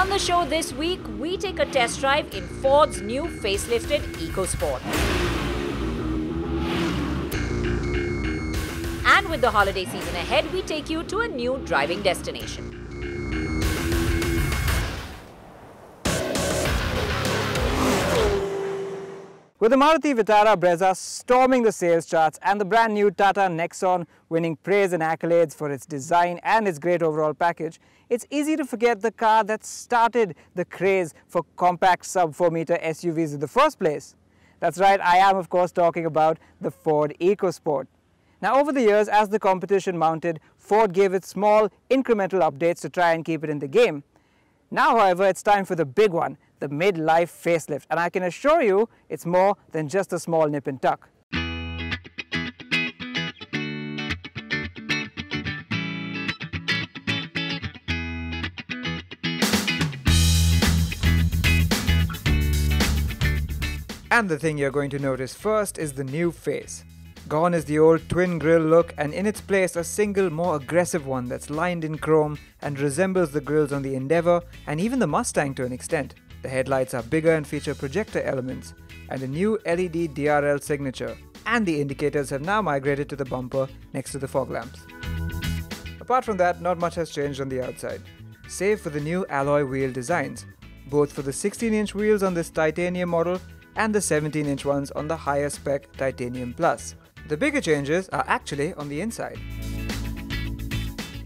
On the show this week, we take a test drive in Ford's new facelifted EcoSport. And with the holiday season ahead, we take you to a new driving destination. With the Maruti Vitara Brezza storming the sales charts and the brand new Tata Nexon winning praise and accolades for its design and its great overall package, it's easy to forget the car that started the craze for compact sub-4 meter SUVs in the first place. That's right, I am of course talking about the Ford EcoSport. Now over the years, as the competition mounted, Ford gave it small incremental updates to try and keep it in the game. Now however, it's time for the big one, the mid-life facelift, and I can assure you it's more than just a small nip and tuck. And the thing you're going to notice first is the new face. Gone is the old twin grille look, and in its place a single, more aggressive one that's lined in chrome and resembles the grilles on the Endeavour and even the Mustang to an extent. The headlights are bigger and feature projector elements and a new LED DRL signature, and the indicators have now migrated to the bumper next to the fog lamps. Apart from that, not much has changed on the outside, save for the new alloy wheel designs, both for the 16-inch wheels on this titanium model and the 17-inch ones on the higher spec Titanium Plus. The bigger changes are actually on the inside.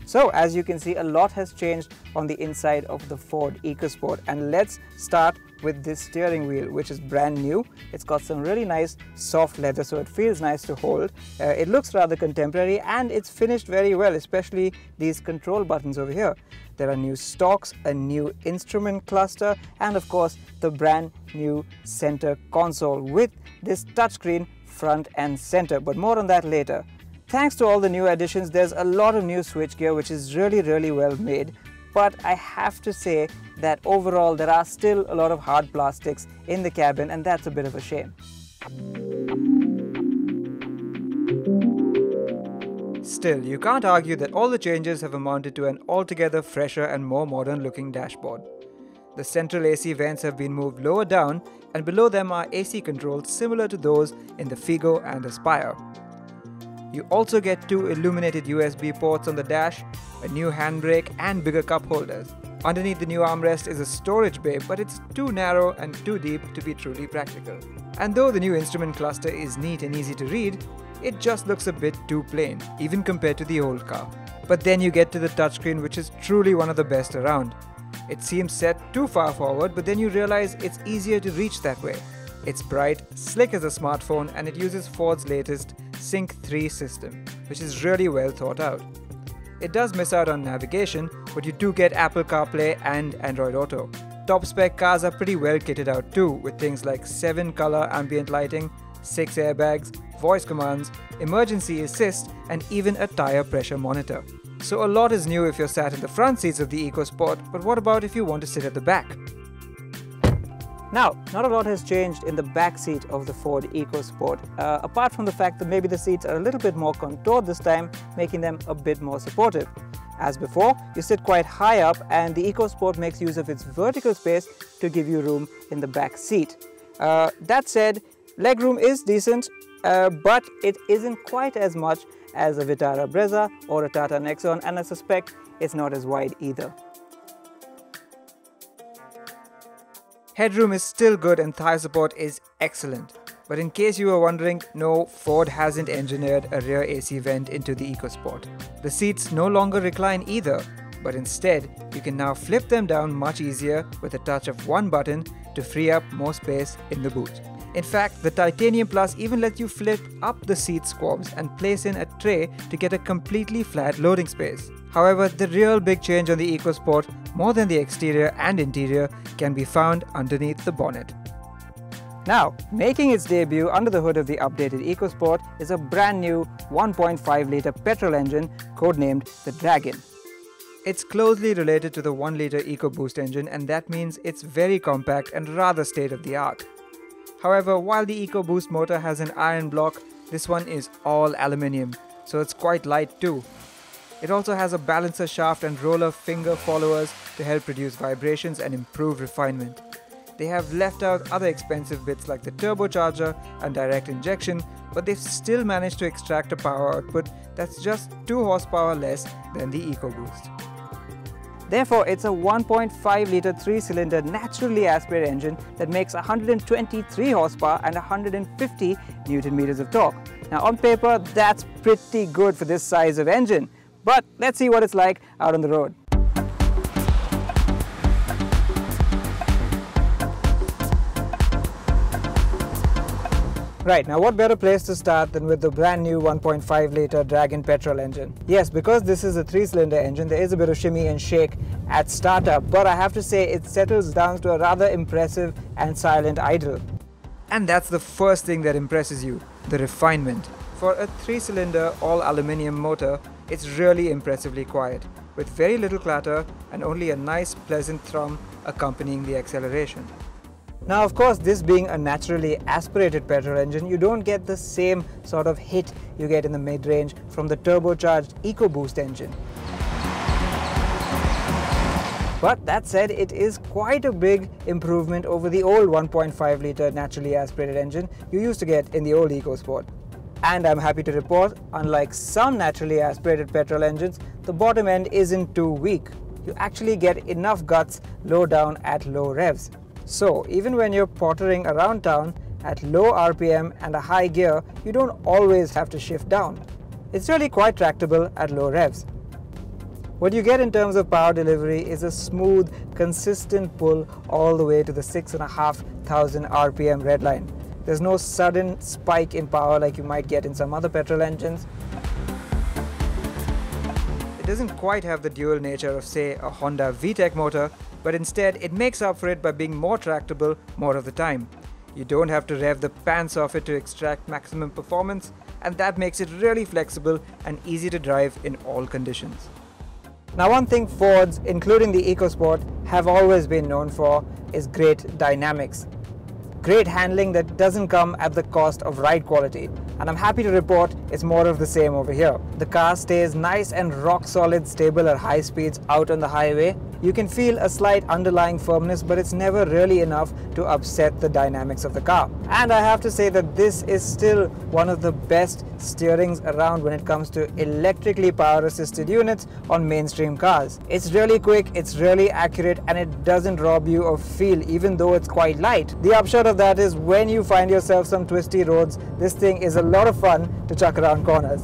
So as you can see, a lot has changed on the inside of the Ford EcoSport, and let's start with this steering wheel, which is brand new. It's got some really nice soft leather, so it feels nice to hold. It looks rather contemporary and it's finished very well, especially these control buttons over here. There are new stalks, a new instrument cluster, and of course the brand new center console with this touchscreen front and center, but more on that later. Thanks to all the new additions, there's a lot of new switchgear which is really well made, but I have to say that overall there are still a lot of hard plastics in the cabin, and that's a bit of a shame. Still, you can't argue that all the changes have amounted to an altogether fresher and more modern looking dashboard. The central AC vents have been moved lower down, and below them are AC controls similar to those in the Figo and Aspire. You also get two illuminated USB ports on the dash, a new handbrake and bigger cup holders. Underneath the new armrest is a storage bay, but it's too narrow and too deep to be truly practical. And though the new instrument cluster is neat and easy to read, it just looks a bit too plain, even compared to the old car. But then you get to the touchscreen, which is truly one of the best around. It seems set too far forward, but then you realize it's easier to reach that way. It's bright, slick as a smartphone, and it uses Ford's latest Sync 3 system, which is really well thought out. It does miss out on navigation, but you do get Apple CarPlay and Android Auto. Top spec cars are pretty well kitted out too, with things like 7-color ambient lighting, 6 airbags, voice commands, emergency assist, and even a tire pressure monitor. So a lot is new if you're sat in the front seats of the EcoSport, but what about if you want to sit at the back? Now, not a lot has changed in the back seat of the Ford EcoSport, apart from the fact that maybe the seats are a little bit more contoured this time, making them a bit more supportive. As before, you sit quite high up, and the EcoSport makes use of its vertical space to give you room in the back seat. That said, legroom is decent, but it isn't quite as much as a Vitara Brezza or a Tata Nexon, and I suspect it's not as wide either. Headroom is still good and thigh support is excellent. But in case you were wondering, no, Ford hasn't engineered a rear AC vent into the EcoSport. The seats no longer recline either, but instead you can now flip them down much easier with a touch of one button to free up more space in the boot. In fact, the Titanium Plus even lets you flip up the seat squabs and place in a tray to get a completely flat loading space. However, the real big change on the EcoSport, more than the exterior and interior, can be found underneath the bonnet. Now, making its debut under the hood of the updated EcoSport is a brand new 1.5-litre petrol engine codenamed the Dragon. It's closely related to the 1-litre EcoBoost engine, and that means it's very compact and rather state-of-the-art. However, while the EcoBoost motor has an iron block, this one is all aluminium, so it's quite light too. It also has a balancer shaft and roller finger followers to help reduce vibrations and improve refinement. They have left out other expensive bits like the turbocharger and direct injection, but they've still managed to extract a power output that's just 2 horsepower less than the EcoBoost. Therefore, it's a 1.5-litre 3-cylinder naturally aspirated engine that makes 123 horsepower and 150 Newton meters of torque. Now on paper, that's pretty good for this size of engine, but let's see what it's like out on the road. Right, now what better place to start than with the brand new 1.5-litre Dragon petrol engine. Yes, because this is a 3-cylinder engine, there is a bit of shimmy and shake at startup, but I have to say it settles down to a rather impressive and silent idle. And that's the first thing that impresses you, the refinement. For a 3-cylinder all-aluminium motor, it's really impressively quiet, with very little clatter and only a nice pleasant thrum accompanying the acceleration. Now of course, this being a naturally aspirated petrol engine, you don't get the same sort of hit you get in the mid-range from the turbocharged EcoBoost engine. But that said, it is quite a big improvement over the old 1.5-litre naturally aspirated engine you used to get in the old EcoSport. And I'm happy to report, unlike some naturally aspirated petrol engines, the bottom end isn't too weak. You actually get enough guts low down at low revs. So even when you're pottering around town at low RPM and a high gear, you don't always have to shift down. It's really quite tractable at low revs. What you get in terms of power delivery is a smooth, consistent pull all the way to the 6,500 RPM redline. There's no sudden spike in power like you might get in some other petrol engines. It doesn't quite have the dual nature of, say, a Honda VTEC motor, but instead it makes up for it by being more tractable more of the time. You don't have to rev the pants off it to extract maximum performance, and that makes it really flexible and easy to drive in all conditions. Now one thing Fords, including the EcoSport, have always been known for is great dynamics. Great handling that doesn't come at the cost of ride quality, and I'm happy to report it's more of the same over here. The car stays nice and rock solid stable at high speeds out on the highway. You can feel a slight underlying firmness, but it's never really enough to upset the dynamics of the car. And I have to say that this is still one of the best steerings around when it comes to electrically power assisted units on mainstream cars. It's really quick, it's really accurate, and it doesn't rob you of feel even though it's quite light. The upshot of that is when you find yourself some twisty roads, this thing is a lot of fun to chuck around corners.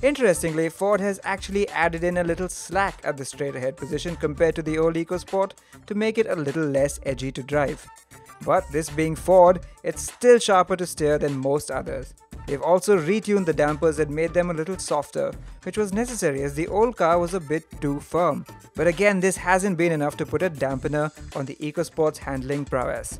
Interestingly, Ford has actually added in a little slack at the straight ahead position compared to the old EcoSport to make it a little less edgy to drive. But this being Ford, it's still sharper to steer than most others. They've also retuned the dampers and made them a little softer, which was necessary as the old car was a bit too firm. But again, this hasn't been enough to put a dampener on the EcoSport's handling prowess.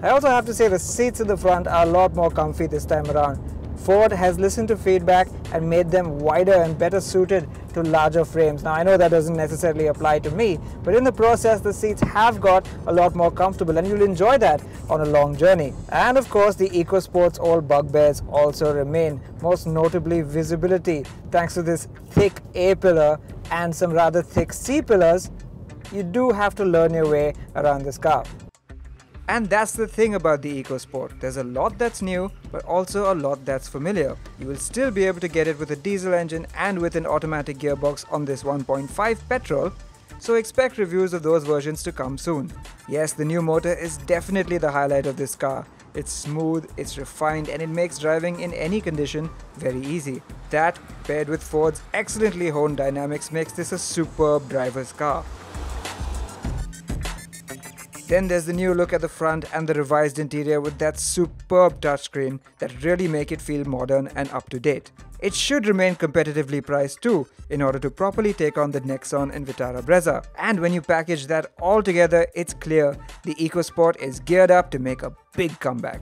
I also have to say the seats in the front are a lot more comfy this time around. Ford has listened to feedback and made them wider and better suited to larger frames. Now I know that doesn't necessarily apply to me, but in the process the seats have got a lot more comfortable and you'll enjoy that on a long journey. And of course the EcoSport's old bugbears also remain, most notably visibility. Thanks to this thick A-pillar and some rather thick C-pillars, you do have to learn your way around this car. And that's the thing about the EcoSport. There's a lot that's new, but also a lot that's familiar. You will still be able to get it with a diesel engine and with an automatic gearbox on this 1.5 petrol, so expect reviews of those versions to come soon. Yes, the new motor is definitely the highlight of this car. It's smooth, it's refined, and it makes driving in any condition very easy. That, paired with Ford's excellently honed dynamics, makes this a superb driver's car. Then there's the new look at the front and the revised interior with that superb touchscreen that really make it feel modern and up to date. It should remain competitively priced too, in order to properly take on the Nexon and Vitara Brezza. And when you package that all together, it's clear the EcoSport is geared up to make a big comeback.